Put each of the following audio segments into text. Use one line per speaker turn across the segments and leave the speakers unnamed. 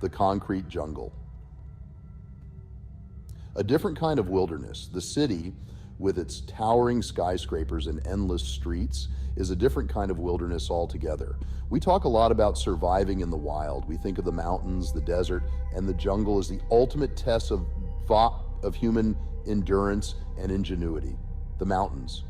the concrete jungle. A different kind of wilderness. The city, with its towering skyscrapers and endless streets, is a different kind of wilderness altogether. We talk a lot about surviving in the wild. We think of the mountains, the desert, and the jungle as the ultimate test of human endurance and ingenuity. The mountains,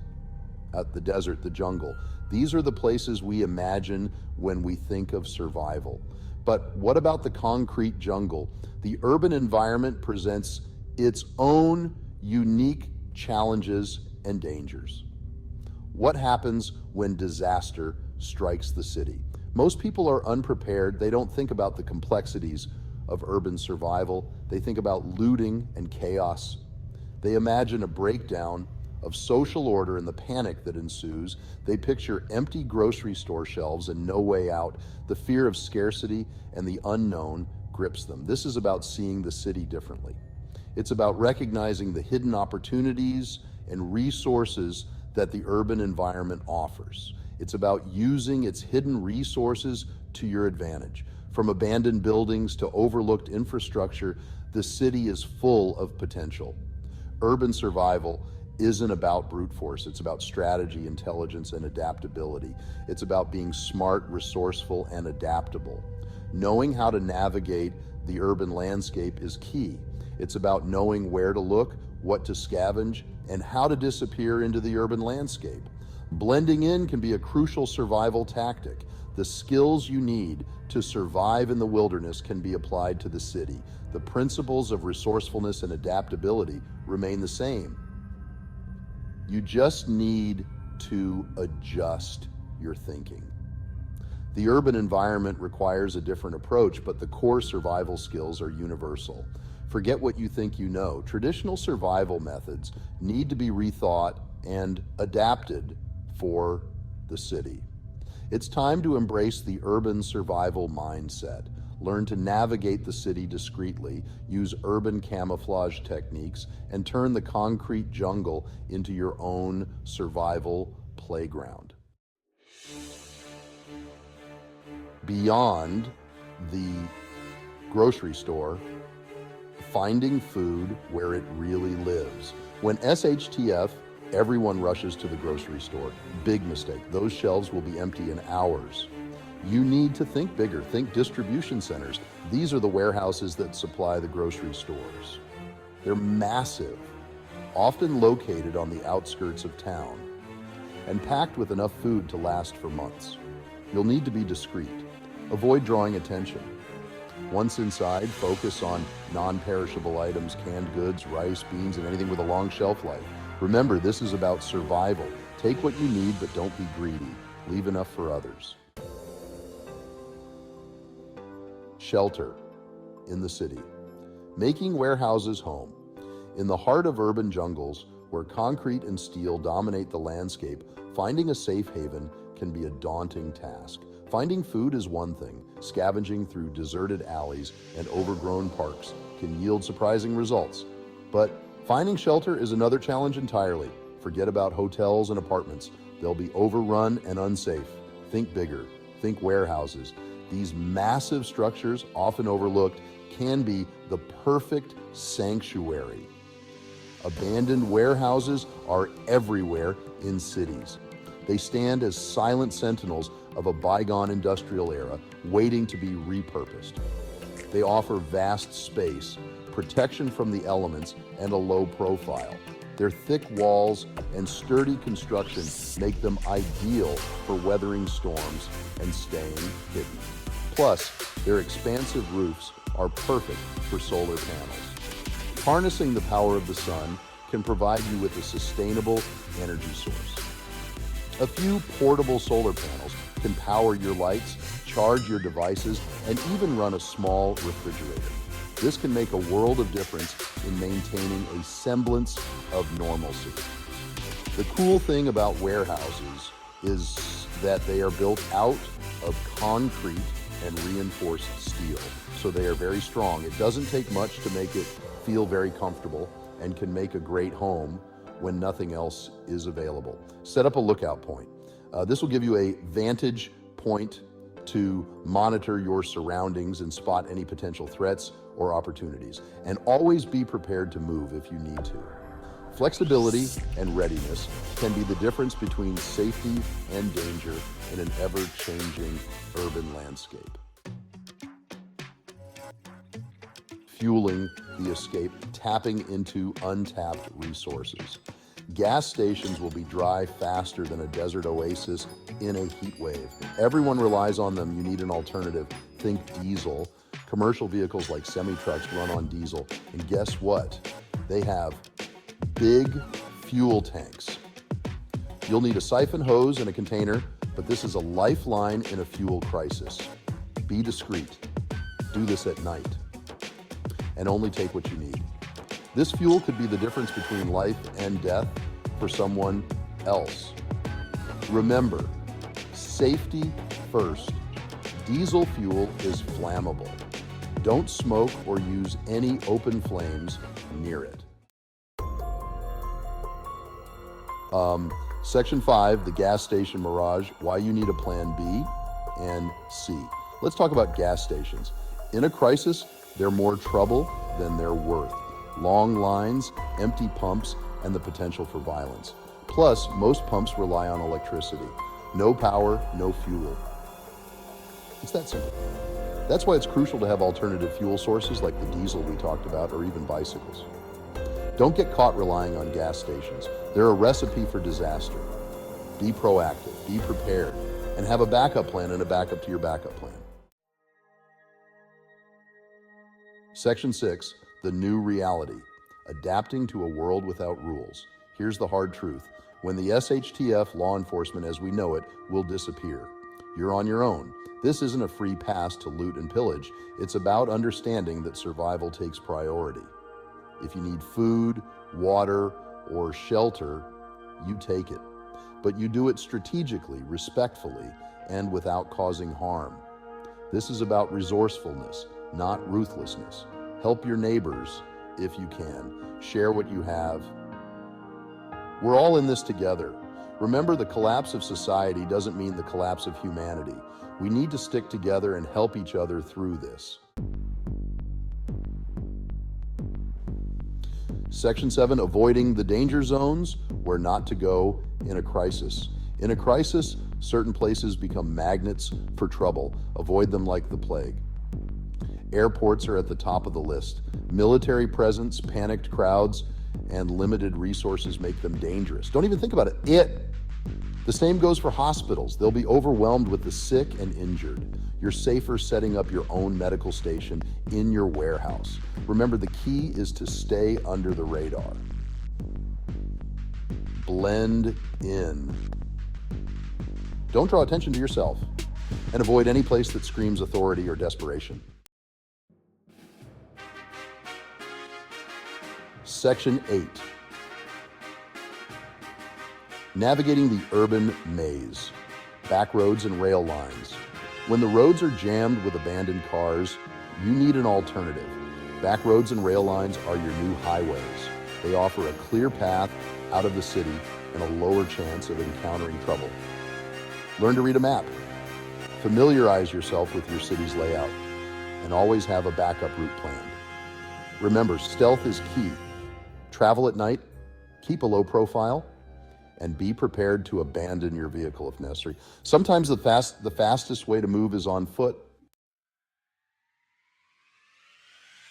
the desert, the jungle. These are the places we imagine when we think of survival. But what about the concrete jungle? The urban environment presents its own unique challenges and dangers. What happens when disaster strikes the city? Most people are unprepared. They don't think about the complexities of urban survival. They think about looting and chaos. They imagine a breakdown of social order and the panic that ensues. They picture empty grocery store shelves and no way out. The fear of scarcity and the unknown grips them. This is about seeing the city differently. It's about recognizing the hidden opportunities and resources that the urban environment offers. It's about using its hidden resources to your advantage. From abandoned buildings to overlooked infrastructure, the city is full of potential. Urban survival isn't about brute force. It's about strategy, intelligence, and adaptability. It's about being smart, resourceful, and adaptable. Knowing how to navigate the urban landscape is key. It's about knowing where to look, what to scavenge, and how to disappear into the urban landscape. Blending in can be a crucial survival tactic. The skills you need to survive in the wilderness can be applied to the city. The principles of resourcefulness and adaptability remain the same. You just need to adjust your thinking. The urban environment requires a different approach, but the core survival skills are universal. Forget what you think you know. Traditional survival methods need to be rethought and adapted for the city. It's time to embrace the urban survival mindset. Learn to navigate the city discreetly, use urban camouflage techniques, and turn the concrete jungle into your own survival playground. Beyond the grocery store, finding food where it really lives. When SHTF, everyone rushes to the grocery store. Big mistake. Those shelves will be empty in hours. You need to think bigger. Think distribution centers. These are the warehouses that supply the grocery stores. They're massive, often located on the outskirts of town, and packed with enough food to last for months. You'll need to be discreet. Avoid drawing attention. Once inside, focus on non-perishable items, canned goods, rice, beans, and anything with a long shelf life. Remember, this is about survival. Take what you need, but don't be greedy. Leave enough for others. Shelter in the city. Making warehouses home. In the heart of urban jungles, where concrete and steel dominate the landscape, finding a safe haven can be a daunting task. Finding food is one thing. Scavenging through deserted alleys and overgrown parks can yield surprising results. But finding shelter is another challenge entirely. Forget about hotels and apartments. They'll be overrun and unsafe. Think bigger. Think warehouses. These massive structures, often overlooked, can be the perfect sanctuary. Abandoned warehouses are everywhere in cities. They stand as silent sentinels of a bygone industrial era, waiting to be repurposed. They offer vast space, protection from the elements, and a low profile. Their thick walls and sturdy construction make them ideal for weathering storms and staying hidden. Plus, their expansive roofs are perfect for solar panels. Harnessing the power of the sun can provide you with a sustainable energy source. A few portable solar panels can power your lights, charge your devices, and even run a small refrigerator. This can make a world of difference in maintaining a semblance of normalcy. The cool thing about warehouses is that they are built out of concrete and reinforced steel, so they are very strong. It doesn't take much to make it feel very comfortable and can make a great home when nothing else is available. Set up a lookout point. This will give you a vantage point to monitor your surroundings and spot any potential threats or opportunities. And always be prepared to move if you need to. Flexibility and readiness can be the difference between safety and danger in an ever-changing urban landscape. Fueling the escape, tapping into untapped resources. Gas stations will be dry faster than a desert oasis in a heat wave. Everyone relies on them. You need an alternative. Think diesel. Commercial vehicles like semi-trucks run on diesel. And guess what? They have big fuel tanks. You'll need a siphon hose and a container, but this is a lifeline in a fuel crisis. Be discreet. Do this at night. And only take what you need. This fuel could be the difference between life and death for someone else. Remember, safety first. Diesel fuel is flammable. Don't smoke or use any open flames near it. Section 5, the gas station Mirage, why you need a plan B and C. Let's talk about gas stations. In a crisis, they're more trouble than they're worth. Long lines, empty pumps, and the potential for violence. Plus, most pumps rely on electricity. No power, no fuel. It's that simple. That's why it's crucial to have alternative fuel sources like the diesel we talked about, or even bicycles. Don't get caught relying on gas stations. They're a recipe for disaster. Be proactive, be prepared, and have a backup plan and a backup to your backup plan. Section 6, the new reality, adapting to a world without rules. Here's the hard truth. When the SHTF, law enforcement as we know it, will disappear. You're on your own. This isn't a free pass to loot and pillage. It's about understanding that survival takes priority. If you need food, water, or shelter, you take it. But you do it strategically, respectfully, and without causing harm. This is about resourcefulness, not ruthlessness. Help your neighbors if you can. Share what you have. We're all in this together. Remember, the collapse of society doesn't mean the collapse of humanity. We need to stick together and help each other through this. Section 7, avoiding the danger zones, where not to go in a crisis. In a crisis, certain places become magnets for trouble. Avoid them like the plague. Airports are at the top of the list. Military presence, panicked crowds, and limited resources make them dangerous. Don't even think about it. The same goes for hospitals. They'll be overwhelmed with the sick and injured. You're safer setting up your own medical station in your warehouse. Remember, the key is to stay under the radar. Blend in. Don't draw attention to yourself, and avoid any place that screams authority or desperation. Section 8. Navigating the urban maze, back roads and rail lines. When the roads are jammed with abandoned cars, you need an alternative. Back roads and rail lines are your new highways. They offer a clear path out of the city and a lower chance of encountering trouble. Learn to read a map. Familiarize yourself with your city's layout, and always have a backup route planned. Remember, stealth is key. Travel at night, keep a low profile, and be prepared to abandon your vehicle if necessary. Sometimes the fastest way to move is on foot.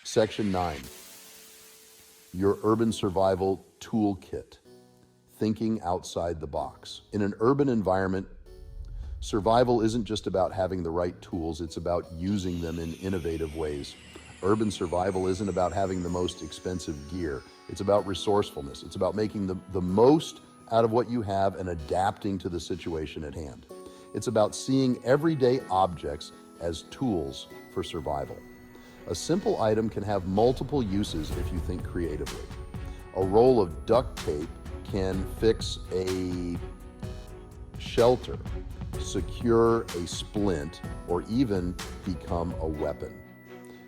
Section 9, your urban survival toolkit, thinking outside the box. In an urban environment, survival isn't just about having the right tools, it's about using them in innovative ways. Urban survival isn't about having the most expensive gear. It's about resourcefulness. It's about making the most out of what you have and adapting to the situation at hand. It's about seeing everyday objects as tools for survival. A simple item can have multiple uses if you think creatively. A roll of duct tape can fix a shelter, secure a splint, or even become a weapon.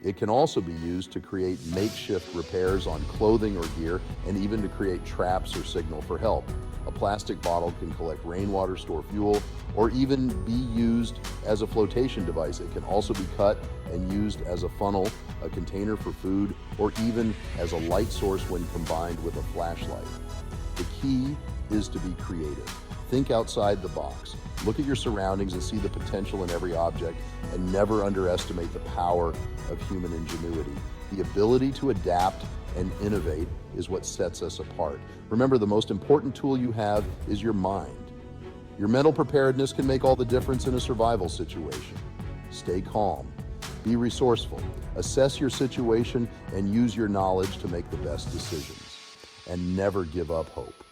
It can also be used to create makeshift repairs on clothing or gear, and even to create traps or signal for help. A plastic bottle can collect rainwater, store fuel, or even be used as a flotation device. It can also be cut and used as a funnel, a container for food, or even as a light source when combined with a flashlight. The key is to be creative. Think outside the box. Look at your surroundings and see the potential in every object, and never underestimate the power of human ingenuity. The ability to adapt and innovate is what sets us apart. Remember, the most important tool you have is your mind. Your mental preparedness can make all the difference in a survival situation. Stay calm, be resourceful, assess your situation, and use your knowledge to make the best decisions. And never give up hope.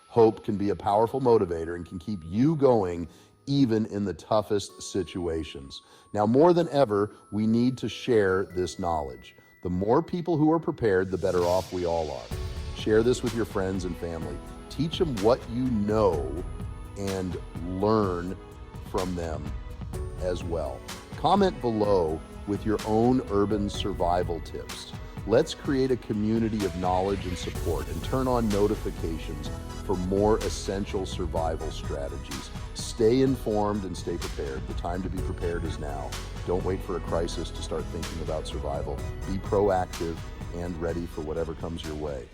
Hope can be a powerful motivator and can keep you going even in the toughest situations. Now, more than ever, we need to share this knowledge. The more people who are prepared, the better off we all are. Share this with your friends and family. Teach them what you know and learn from them as well. Comment below with your own urban survival tips. Let's create a community of knowledge and support, and turn on notifications for more essential survival strategies. Stay informed and stay prepared. The time to be prepared is now. Don't wait for a crisis to start thinking about survival. Be proactive and ready for whatever comes your way.